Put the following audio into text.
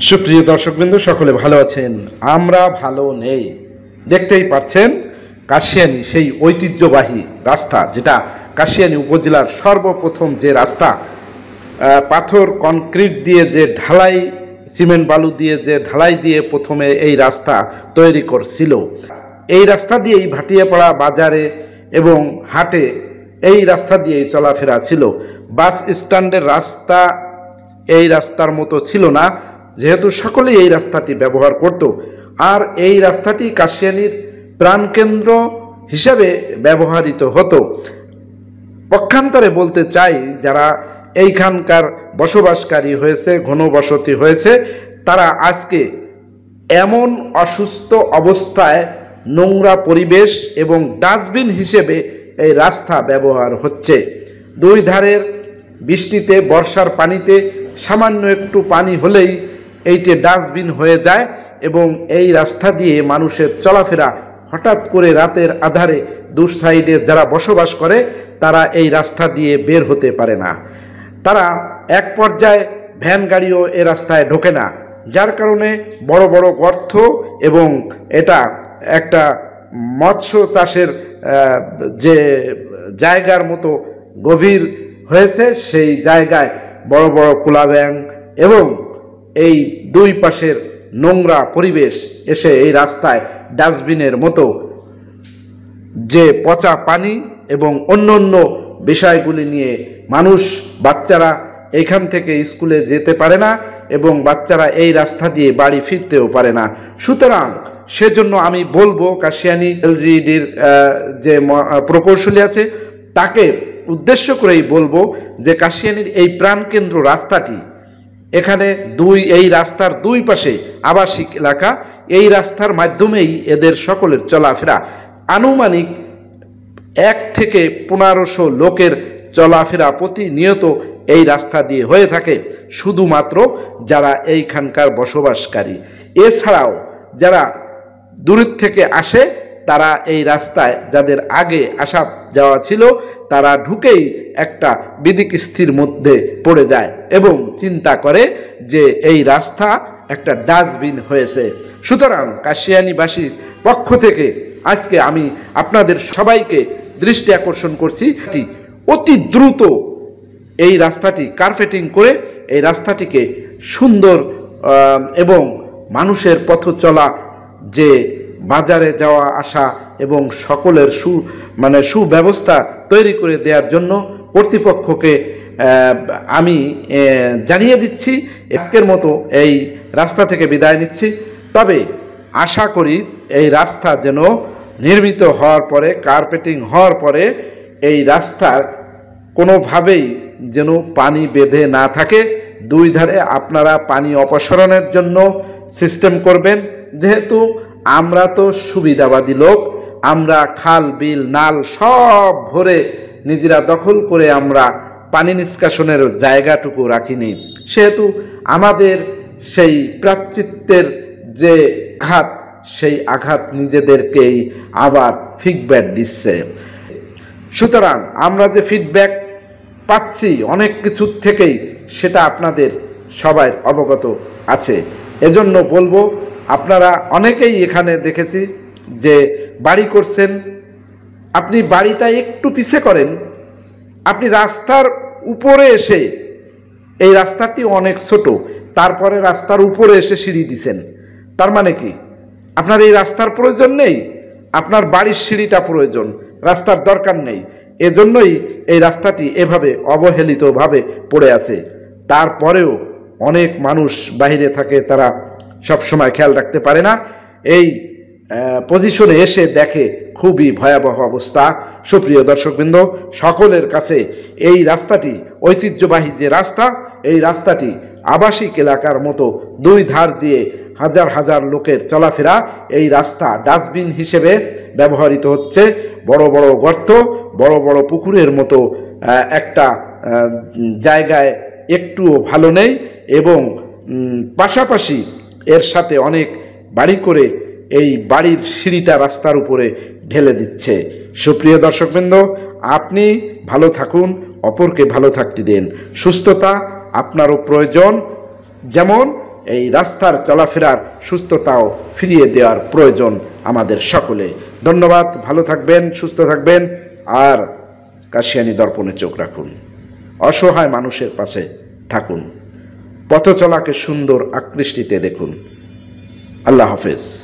সুপ্রিয় দর্শকবৃন্দ, সকলে ভালো আছেন? আমরা ভালো নেই। দেখতেই পাচ্ছেন কাশিয়ানী সেই ঐতিহ্যবাহী রাস্তা, যেটা কাশিয়ানী উপজেলার সর্বপ্রথম যে রাস্তা, পাথর কনক্রিট দিয়ে যে ঢালাই, সিমেন্ট বালু দিয়ে যে ঢালাই দিয়ে প্রথমে এই রাস্তা তৈরি করছিল। এই রাস্তা দিয়েই ভাটিয়াপাড়া বাজারে এবং হাটে এই রাস্তা দিয়েই চলাফেরা ছিল। বাস স্ট্যান্ডের রাস্তা এই রাস্তার মতো ছিল না, যেহেতু সকলেই এই রাস্তাটি ব্যবহার করত। আর এই রাস্তাটি কাশিয়ানীর প্রাণকেন্দ্র হিসাবে ব্যবহৃত হতো। পক্ষান্তরে বলতে চাই, যারা এইখানকার বসবাসকারী হয়েছে, ঘনবসতি হয়েছে, তারা আজকে এমন অসুস্থ অবস্থায় নোংরা পরিবেশ এবং ডাস্টবিন হিসেবে এই রাস্তা ব্যবহার হচ্ছে। দুই ধারের বৃষ্টিতে, বর্ষার পানিতে সামান্য একটু পানি হলেই এইটি ডাস্টবিন হয়ে যায় এবং এই রাস্তা দিয়ে মানুষের চলাফেরা হঠাৎ করে রাতের আধারে দু সাইডে যারা বসবাস করে তারা এই রাস্তা দিয়ে বের হতে পারে না। তারা এক পর্যায়ে ভ্যান গাড়িও এ রাস্তায় ঢোকে না, যার কারণে বড় বড় গর্ত এবং এটা একটা মৎস্য চাষের যে জায়গার মতো গভীর হয়েছে, সেই জায়গায় বড় বড় কুলা ব্যাঙ এবং এই দুই পাশের নোংরা পরিবেশ এসে এই রাস্তায় ডাস্টবিনের মতো যে পচা পানি এবং অন্য অন্য বিষয়গুলি নিয়ে মানুষ, বাচ্চারা এখান থেকে স্কুলে যেতে পারে না এবং বাচ্চারা এই রাস্তা দিয়ে বাড়ি ফিরতেও পারে না। সুতরাং সেজন্য আমি বলবো, কাশিয়ানী এলজিইডির যে প্রকৌশলী আছে তাকে উদ্দেশ্য করেই বলবো যে কাশিয়ানীর এই প্রাণকেন্দ্র রাস্তাটি, এখানে এই রাস্তার দুই পাশে আবাসিক এলাকা, এই রাস্তার মাধ্যমেই এদের সকলের চলাফেরা। আনুমানিক 1 থেকে 1500 লোকের চলাফেরা প্রতিনিয়ত এই রাস্তা দিয়ে হয়ে থাকে, শুধুমাত্র যারা এইখানকার বসবাসকারী। এছাড়াও যারা দূর থেকে আসে তারা এই রাস্তায়, যাদের আগে আসা যাওয়া ছিল, তারা ঢুকেই একটা বিদিকিস্তির মধ্যে পড়ে যায় এবং চিন্তা করে যে এই রাস্তা একটা ডাস্টবিন হয়েছে। সুতরাং কাশিয়ানীবাসীর পক্ষ থেকে আজকে আমি আপনাদের সবাইকে দৃষ্টি আকর্ষণ করছি, অতি দ্রুত এই রাস্তাটি কার্পেটিং করে এই রাস্তাটিকে সুন্দর এবং মানুষের পথ চলা, যে বাজারে যাওয়া আসা এবং সকলের সুব্যবস্থা তৈরি করে দেওয়ার জন্য কর্তৃপক্ষকে আমি জানিয়ে দিচ্ছি। আজকের মতো এই রাস্তা থেকে বিদায় নিচ্ছি। তবে আশা করি এই রাস্তা যেন নির্মিত হওয়ার পরে, কার্পেটিং হওয়ার পরে এই রাস্তার কোনোভাবেই যেন পানি বেঁধে না থাকে। দুই ধারে আপনারা পানি অপসারণের জন্য সিস্টেম করবেন, যেহেতু আমরা তো সুবিধাবাদী লোক, আমরা খাল, বিল, নাল সব ভরে নিজেরা দখল করে আমরা পানি নিষ্কাশনের জায়গাটুকু রাখিনি, সেহেতু আমাদের সেই প্রায়শ্চিত্তের যে আঘাত, সেই আঘাত নিজেদেরকেই আবার ফিডব্যাক দিচ্ছে। সুতরাং আমরা যে ফিডব্যাক পাচ্ছি অনেক কিছুর থেকেই, সেটা আপনাদের সবাই অবগত আছে। এজন্য বলবো, আপনারা অনেকেই এখানে দেখেছি যে বাড়ি করছেন, আপনি বাড়িটা একটু পিছে করেন, আপনি রাস্তার উপরে এসে, এই রাস্তাটি অনেক ছোট, তারপরে রাস্তার উপরে এসে সিঁড়ি দিছেন। তার মানে কি আপনার এই রাস্তার প্রয়োজন নেই, আপনার বাড়ির সিঁড়িটা প্রয়োজন, রাস্তার দরকার নেই। এজন্যই এই রাস্তাটি এভাবে অবহেলিতভাবে পড়ে আছে। তারপরেও অনেক মানুষ বাইরে থাকে, তারা সবসময় খেয়াল রাখতে পারে না, এই পজিশনে এসে দেখে খুবই ভয়াবহ অবস্থা। সুপ্রিয় দর্শকবৃন্দ, সকলের কাছে এই রাস্তাটি ঐতিহ্যবাহী যে রাস্তা, এই রাস্তাটি আবাসিক এলাকার মতো দুই ধার দিয়ে হাজার হাজার লোকের চলাফেরা, এই রাস্তা ডাস্টবিন হিসেবে ব্যবহৃত হচ্ছে। বড় বড় গর্ত, বড় বড় পুকুরের মতো একটা জায়গায় একটুও ভালো নেই এবং পাশাপাশি এর সাথে অনেক বাড়ি করে এই বাড়ির সিঁড়িটা রাস্তার উপরে ঢেলে দিচ্ছে। সুপ্রিয় দর্শকবৃন্দ, আপনি ভালো থাকুন, অপরকে ভালো থাকতে দেন। সুস্থতা আপনারও প্রয়োজন, যেমন এই রাস্তার চলাফেরার সুস্থতাও ফিরিয়ে দেওয়ার প্রয়োজন আমাদের সকলে। ধন্যবাদ, ভালো থাকবেন, সুস্থ থাকবেন, আর কাশিয়ানী দর্পণে চোখ রাখুন। অসহায় মানুষের পাশে থাকুন, পথ চলাকে সুন্দর আকৃষ্টিতে দেখুন। আল্লাহ হাফেজ।